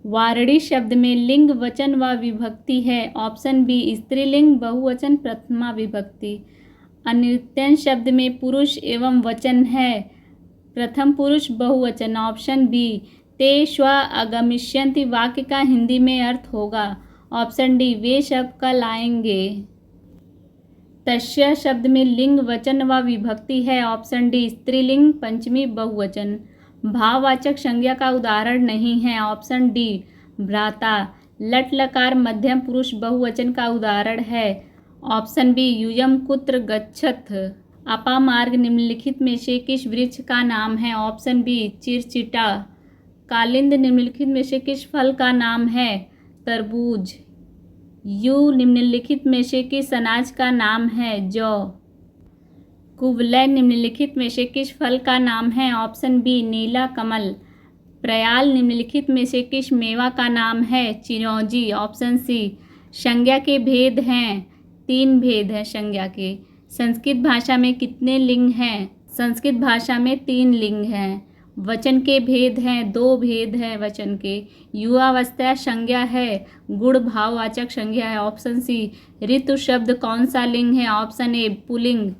वारणी शब्द में लिंग, वचन व विभक्ति है। ऑप्शन बी स्त्रीलिंग, बहुवचन, प्रथमा विभक्ति। अनित्यन शब्द में पुरुष एवं वचन है। प्रथम पुरुष बहुवचन। ऑप्शन बी ते श्व आगमिष्यन्ति वाक्य का हिंदी में अर्थ होगा। ऑप्शन डी वे शब्द कल आएंगे। तस्य शब्द में लिंग, वचन व विभक्ति है। ऑप्शन डी स्त्रीलिंग, पंचमी बहुवचन। भाववाचक संज्ञा का उदाहरण नहीं है। ऑप्शन डी भ्राता। लट लकार मध्यम पुरुष बहुवचन का उदाहरण है। ऑप्शन बी यूयम कुत्र गच्छथ। अपामार्ग निम्नलिखित में से किस वृक्ष का नाम है। Option B चिरचिटा। कालिंद निम्नलिखित में से किस फल का नाम है। तरबूज। यू निम्नलिखित में से किस अनाज का नाम है। जौ। कुवलय निम्नलिखित में से किस फल का नाम है। ऑप्शन बी नीला कमल। प्रयाल निम्नलिखित में से किस मेवा का नाम है। चिरौंजी। Option C. संज्ञा के भेद हैं। 3 भेद हैं संज्ञा के। संस्कृत भाषा में कितने लिंग हैं। संस्कृत भाषा में 3 लिंग हैं। वचन के भेद हैं। 2 भेद हैं वचन के। युवावस्था संज्ञा है। गुण भाववाचक संज्ञा है। Option C. ऋतु शब्द कौन सा लिंग है। Option A pulling.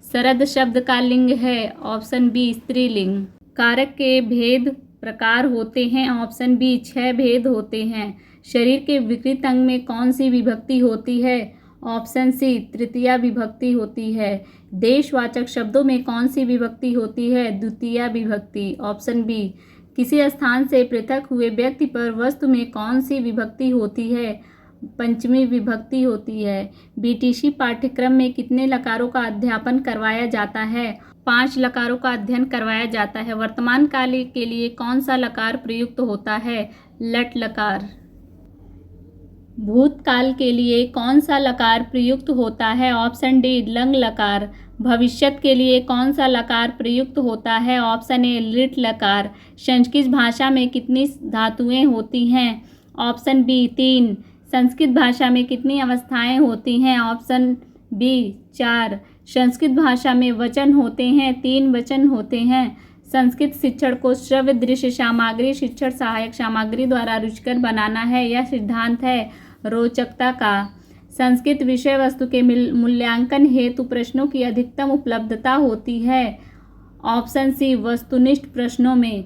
शरद शब्द का लिंग है। ऑप्शन बी स्त्रीलिंग। कारक के भेद प्रकार होते हैं। ऑप्शन बी 6 भेद होते हैं। शरीर के विकृत अंग में कौन सी विभक्ति होती है। ऑप्शन सी तृतीया विभक्ति होती है। देशवाचक शब्दों में कौन सी विभक्ति होती है। द्वितीया विभक्ति। ऑप्शन बी किसी स्थान से पृथक हुए व्यक्ति पर वस्तु में कौन सी विभक्ति होती है। पंचमी विभक्ति होती है। बीटीसी पाठ्यक्रम में कितने लकारों का अध्यापन करवाया जाता है। 5 लकारों का अध्ययन करवाया जाता है। वर्तमान काल के लिए कौन सा लकार प्रयुक्त होता है। लट लकार। भूतकाल के लिए कौन सा लकार प्रयुक्त होता है। ऑप्शन डी लंग लकार। भविष्यत के लिए कौन सा लकार प्रयुक्त होता है। ऑप्शन ए लिट लकार। संस्कृत भाषा में कितनी धातुएं होती हैं। Option B 3। संस्कृत भाषा में कितनी अवस्थाएं होती हैं। Option B 4। संस्कृत भाषा में वचन होते हैं। 3 वचन होते हैं। संस्कृत शिक्षण को श्रव्य दृश्य सामग्री शिक्षण सहायक सामग्री द्वारा रुचिकर बनाना है। यह सिद्धांत है रोचकता का। संस्कृत विषय वस्तु के मूल्यांकन हेतु प्रश्नों की अधिकतम उपलब्धता होती है। ऑप्शन सी वस्तुनिष्ठ प्रश्नों में।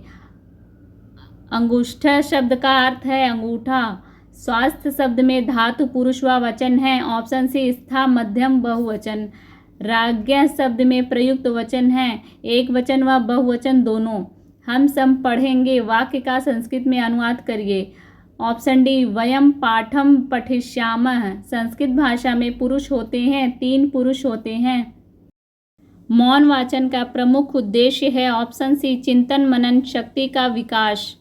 अंगूष्ठ शब्द का अर्थ है अंगूठा। स्वास्थ्य शब्द में धातु पुरुष व वचन है। ऑप्शन सी स्था मध्यम बहुवचन। राज्ञ शब्द में प्रयुक्त वचन है। एक वचन व बहुवचन दोनों। हम सब पढ़ेंगे वाक्य का संस्कृत में अनुवाद करिए। ऑप्शन डी वयम पाठम पठिष्यामः। संस्कृत भाषा में पुरुष होते हैं। 3 पुरुष होते हैं। मौन वाचन का प्रमुख उद्देश्य है। ऑप्शन सी चिंतन मनन शक्ति का विकास।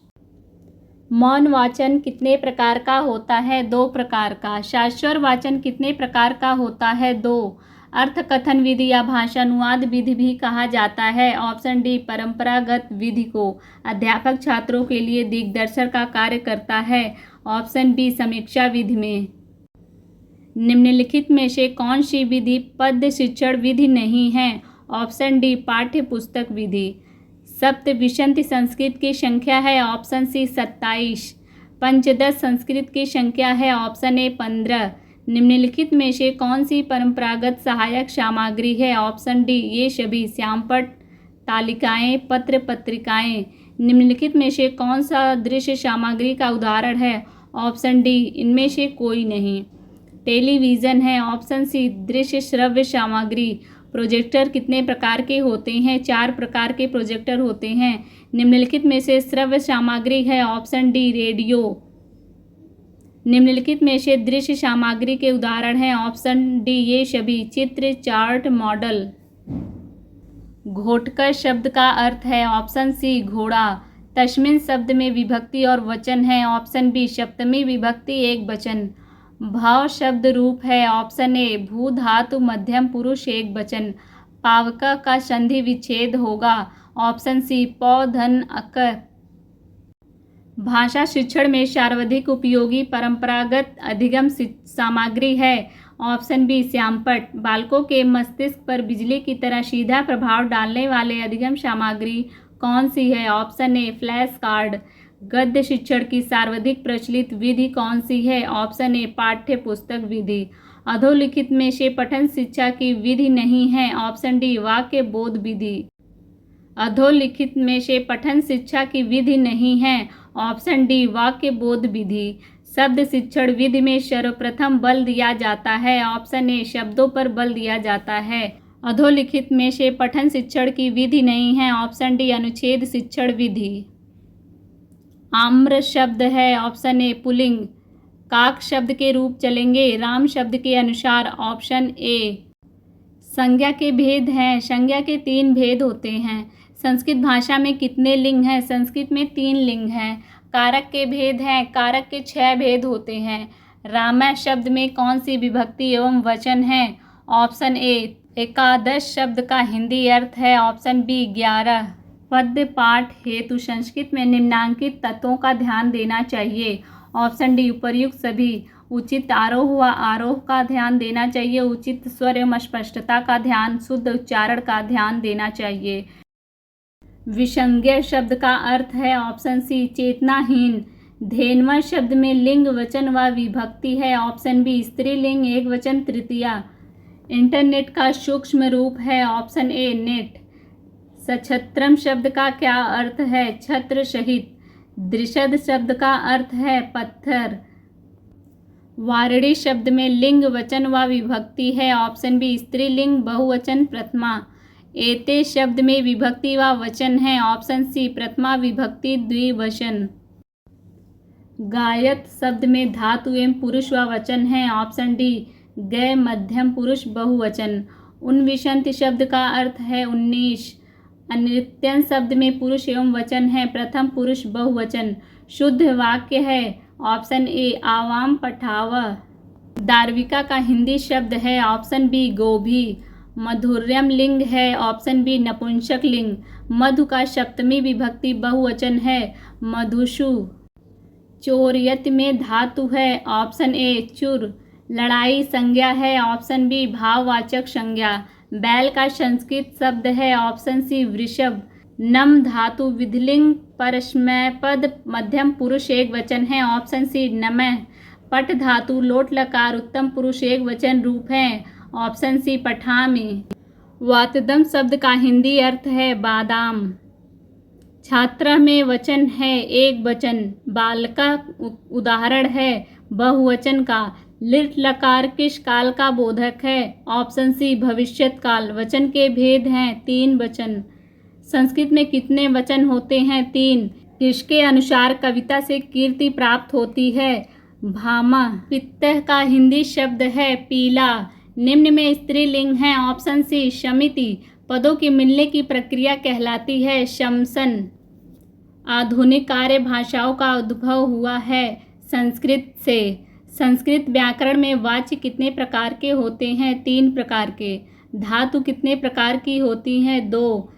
मौन वाचन कितने प्रकार का होता है। 2 प्रकार का। शाश्वर वाचन कितने प्रकार का होता है। 2। अर्थकथन विधि या भाषानुवाद विधि भी कहा जाता है। ऑप्शन डी परंपरागत विधि को अध्यापक छात्रों के लिए दिग्दर्शन का कार्य करता है। ऑप्शन बी समीक्षा विधि में। निम्नलिखित में से कौन सी विधि पद्य शिक्षण विधि नहीं है। ऑप्शन डी पाठ्य पुस्तक विधि। सप्तविंशति संस्कृत की संख्या है। Option C 27। पंचदश संस्कृत की संख्या है। Option A 15। निम्नलिखित में से कौन सी परंपरागत सहायक सामग्री है। ऑप्शन डी ये सभी। श्यामपट्ट, तालिकाएं, पत्र पत्रिकाएं। निम्नलिखित में से कौन सा दृश्य सामग्री का उदाहरण है। ऑप्शन डी इनमें से कोई नहीं। टेलीविज़न है। ऑप्शन सी दृश्य श्रव्य सामग्री। प्रोजेक्टर कितने प्रकार के होते हैं। 4 प्रकार के प्रोजेक्टर होते हैं। निम्नलिखित में से श्रव्य सामग्री है। Option D radio. निम्नलिखित में से दृश्य सामग्री के उदाहरण हैं। ऑप्शन डी ये सभी। चित्र, चार्ट, मॉडल। घोटकर शब्द का अर्थ है। ऑप्शन सी घोड़ा। तस्मिन शब्द में विभक्ति और वचन है। ऑप्शन बी सप्तमी विभक्ति एक वचन। भाव शब्द रूप है। ऑप्शन ए भू धातु मध्यम पुरुष एक वचन। पावक का संधि विच्छेद होगा। ऑप्शन सी पौ धन अक। भाषा शिक्षण में सर्वाधिक उपयोगी परंपरागत अधिगम सामग्री है। ऑप्शन बी श्यामपट्ट। बालकों के मस्तिष्क पर बिजली की तरह सीधा प्रभाव डालने वाले अधिगम सामग्री कौन सी है। Option A flash card. गद्य शिक्षण की सर्वाधिक प्रचलित विधि कौन सी है? ऑप्शन ए पाठ्य पुस्तक विधि। अधोलिखित में से पठन शिक्षा की विधि नहीं है। ऑप्शन डी वाक्य बोध विधि। अधोलिखित में से पठन शिक्षा की विधि नहीं है। ऑप्शन डी वाक्य बोध विधि। शब्द शिक्षण विधि में सर्वप्रथम बल दिया जाता है। ऑप्शन ए शब्दों पर बल दिया जाता है। अधोलिखित में से पठन शिक्षण की विधि नहीं है। ऑप्शन डी अनुच्छेद शिक्षण विधि। आम्र शब्द है। Option A pulling. काक शब्द के रूप चलेंगे राम शब्द के अनुसार। Option A. संज्ञा के भेद हैं। संज्ञा के 3 भेद होते हैं। संस्कृत भाषा में कितने लिंग हैं? संस्कृत में 3 लिंग हैं। कारक के भेद हैं। कारक के 6 भेद होते हैं। रामा शब्द में कौन सी विभक्ति एवं वचन है? ऑप्शन ए एकादश शब्द का हिंदी अर्थ है। Option B 11। पद्य पाठ हेतु संस्कृत में निम्नांकित तत्वों का ध्यान देना चाहिए। ऑप्शन डी उपर्युक्त सभी। उचित आरोह व आरोह का ध्यान देना चाहिए। उचित स्वर एवं स्पष्टता का ध्यान, शुद्ध उच्चारण का ध्यान देना चाहिए। विसंज्ञा शब्द का अर्थ है। Option C चेतनाहीन। धेनवा शब्द में लिंग वचन व विभक्ति है। ऑप्शन बी स्त्रीलिंग एकवचन तृतीया। इंटरनेट का सूक्ष्म रूप है। Option A net. सछत्रम शब्द का क्या अर्थ है? छत्र सहित। द्रिशद शब्द का अर्थ है पत्थर। वारणी शब्द में लिंग वचन व विभक्ति है। ऑप्शन बी स्त्रीलिंग बहुवचन प्रथमा। एते शब्द में विभक्ति व वचन है। ऑप्शन सी प्रथमा विभक्ति द्विवचन। गायत शब्द में धातु एवं पुरुष व वचन है। ऑप्शन डी गय मध्यम पुरुष बहुवचन। उन्विशंति शब्द का अर्थ है 19। अनृत्यन शब्द में पुरुष एवं वचन है। प्रथम पुरुष बहुवचन। शुद्ध वाक्य है। ऑप्शन ए आवाम पठाव। दार्विका का हिंदी शब्द है। ऑप्शन बी गोभी। मधुर्यम लिंग है। ऑप्शन बी नपुंसक लिंग। मधु का सप्तमी विभक्ति बहुवचन है मधुषु। चोरयत में धातु है। ऑप्शन ए चुर। लड़ाई संज्ञा है। ऑप्शन बी भाववाचक संज्ञा। बैल का संस्कृत शब्द है। ऑप्शन सी वृषभ। नम धातु विधिलिंग परस्मैपद मध्यम पुरुष एक वचन है। ऑप्शन सी नमः। पट धातु लोट लकार उत्तम पुरुष एक वचन रूप है। ऑप्शन सी पठामि। वातदम शब्द का हिंदी अर्थ है बादाम। छात्रा में वचन है एक वचन। बालका उदाहरण है बहुवचन का। लिट लकार किस काल का बोधक है? ऑप्शन सी भविष्यत काल। वचन के भेद हैं 3 वचन। संस्कृत में कितने वचन होते हैं? 3। किसके अनुसार कविता से कीर्ति प्राप्त होती है? भामा। पित्तः का हिंदी शब्द है पीला। निम्न में स्त्रीलिंग है। ऑप्शन सी समिति। पदों की मिलने की प्रक्रिया कहलाती है शमसन। आधुनिक आर्य भाषाओं का उद्भव हुआ है संस्कृत से। संस्कृत व्याकरण में वाच्य कितने प्रकार के होते हैं? 3 प्रकार के। धातु कितने प्रकार की होती हैं? 2।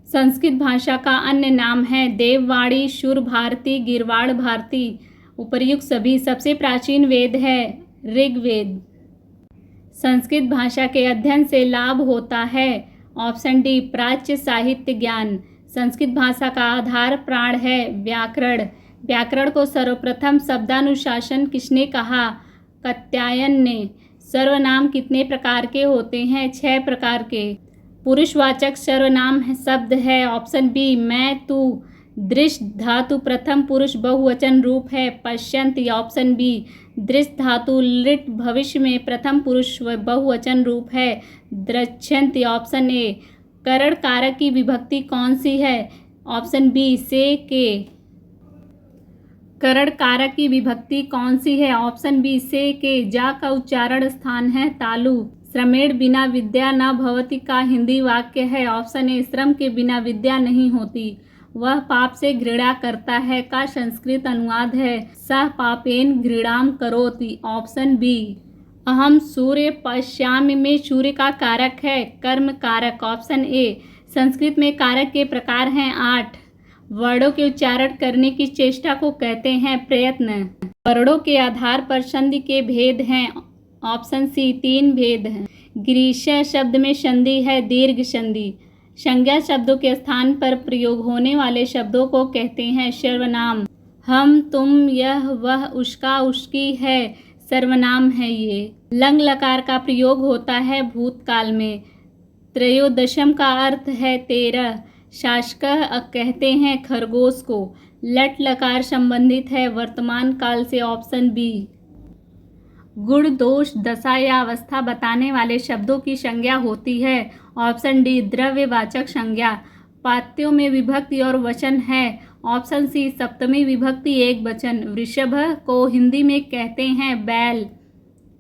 संस्कृत भाषा का अन्य नाम है देववाणी, शूर भारती, गिरवाड़ भारती। उपर्युक्त सभी। सबसे प्राचीन वेद है ऋग्वेद। संस्कृत भाषा के अध्ययन से लाभ होता है। ऑप्शन डी प्राच्य साहित्य ज्ञान। संस्कृत भाषा का आधार प्राण है व्याकरण। व्याकरण को सर्वप्रथम शब्दानुशासन किसने कहा? कात्यायन ने। सर्वनाम कितने प्रकार के होते हैं? 6 प्रकार के। पुरुषवाचक सर्वनाम शब्द है। ऑप्शन बी मैं तू। दृश धातु प्रथम पुरुष बहुवचन रूप है पश्यन्ति। ऑप्शन बी दृश धातु लिट भविष्य में प्रथम पुरुष बहुवचन रूप है द्रक्ष्यन्ति। Option A. करण कारक की विभक्ति कौन सी है? ऑप्शन बी से के। करण कारक की विभक्ति कौन सी है? ऑप्शन बी से के। जा का उच्चारण स्थान है तालु। श्रमेण बिना विद्या न भवति का हिंदी वाक्य है। ऑप्शन ए श्रम के बिना विद्या नहीं होती। वह पाप से घृणा करता है का संस्कृत अनुवाद है सह पापेन घृणाम करोति। Option B. अहम सूर्य पश्यामि में सूर्य का कारक है कर्म कारक। Option A. संस्कृत में कारक के प्रकार हैं 8। वर्णों के उच्चारण करने की चेष्टा को कहते हैं प्रयत्न। वर्णों के आधार पर संधि के भेद हैं। ऑप्शन सी 3 भेद हैं। ग्रीष्य शब्द में संधि है दीर्घ संधि। संज्ञा शब्दों के स्थान पर प्रयोग होने वाले शब्दों को कहते हैं सर्वनाम। हम, तुम, यह, वह, उसका, उसकी है, सर्वनाम है ये। लंग लकार का प्रयोग होता है भूतकाल में। त्रयोदशम का अर्थ है 13। शासकः कहते हैं खरगोश को। लट लकार संबंधित है वर्तमान काल से, ऑप्शन बी। गुण, दोष, दशा या अवस्था बताने वाले शब्दों की संज्ञा होती है, ऑप्शन डी। द्रव्यवाचक संज्ञा। पात्यों में विभक्ति और वचन है, ऑप्शन सी। सप्तमी विभक्ति एक वचन। वृषभ को हिंदी में कहते हैं बैल।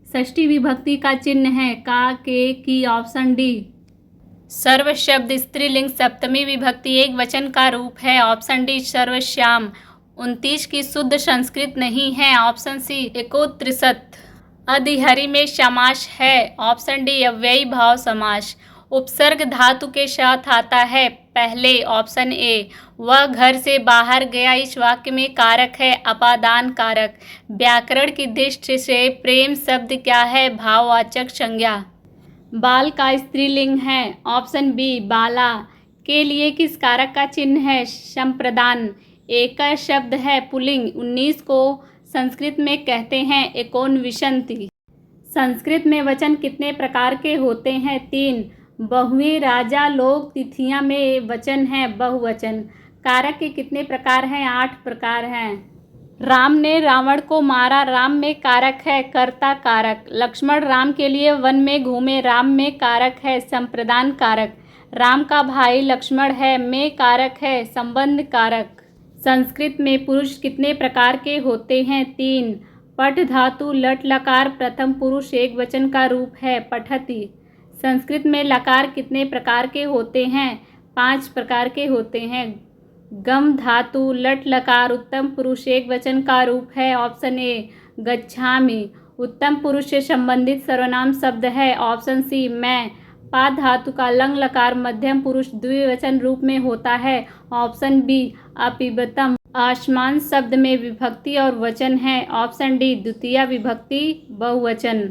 षष्ठी विभक्ति का चिन्ह है का, के, की, ऑप्शन डी। सर्व शब्द स्त्रीलिंग सप्तमी विभक्ति एक वचन का रूप है, ऑप्शन डी। सर्वश्याम। 29 की शुद्ध संस्कृत नहीं है, ऑप्शन सी। एकोत्रिशत। अधिहरि में समास है, ऑप्शन डी। अव्ययी भाव समास। उपसर्ग धातु के साथ आता है पहले, ऑप्शन ए। वह घर से बाहर गया इस वाक्य में कारक है, अपादान कारक। व्याकरण की दृष्टि से प्रेम शब्द क्या है, भाववाचक संज्ञा। बाल का स्त्रीलिंग है, ऑप्शन बी। बाला। के लिए किस कारक का चिन्ह है, संप्रदान। एक शब्द है पुल्लिंग। 19 को संस्कृत में कहते हैं एकोनविंशति। संस्कृत में वचन कितने प्रकार के होते हैं, 3। बहुवी, राजा, लोग, तिथियां में वचन है बहुवचन। कारक के कितने प्रकार हैं, 8 प्रकार हैं। राम ने रावण को मारा, राम में कारक है कर्ता कारक। लक्ष्मण राम के लिए वन में घूमे, राम में कारक है संप्रदान कारक। राम का भाई लक्ष्मण है, में कारक है संबंध कारक। संस्कृत में पुरुष कितने प्रकार के होते हैं, 3। पठ धातु लट लकार प्रथम पुरुष एक वचन का रूप है, पठति। संस्कृत में लकार कितने प्रकार के होते हैं, 5 प्रकार के होते हैं। गम धातु लट लकार उत्तम पुरुष एक वचन का रूप है, ऑप्शन ए। गच्छामि। उत्तम पुरुष से संबंधित सर्वनाम शब्द है, ऑप्शन सी। मैं। पा धातु का लंग लकार मध्यम पुरुष द्विवचन रूप में होता है, ऑप्शन बी। अपिबतम। आसमान शब्द में विभक्ति और वचन है, ऑप्शन डी। द्वितीय विभक्ति बहुवचन।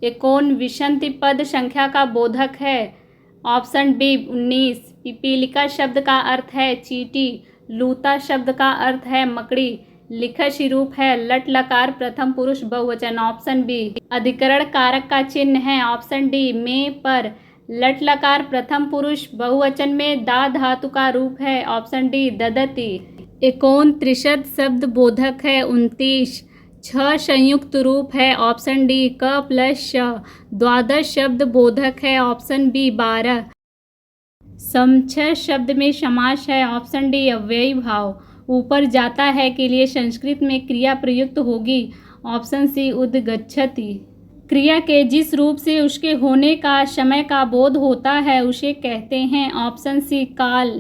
एकोनविंशति पद संख्या का बोधक है, ऑप्शन बी। 19। पिपीलिका शब्द का अर्थ है चींटी। लूता शब्द का अर्थ है मकड़ी। लिखत रूप है लट लकार प्रथम पुरुष बहुवचन, ऑप्शन बी। अधिकरण कारक का चिन्ह है, ऑप्शन डी। में, पर। लट लकार प्रथम पुरुष बहुवचन में दा धातु का रूप है, ऑप्शन डी। ददति। एकोनत्रिशत शब्द बोधक है, 29। 6 संयुक्त रूप है, ऑप्शन डी। क प्लस श। द्वादश शब्द बोधक है, ऑप्शन बी। 12। समछ शब्द में समास है, ऑप्शन डी। अव्ययी भाव। ऊपर जाता है के लिए संस्कृत में क्रिया प्रयुक्त होगी, ऑप्शन सी। उद्गच्छति। क्रिया के जिस रूप से उसके होने का समय का बोध होता है उसे कहते हैं, ऑप्शन सी। काल।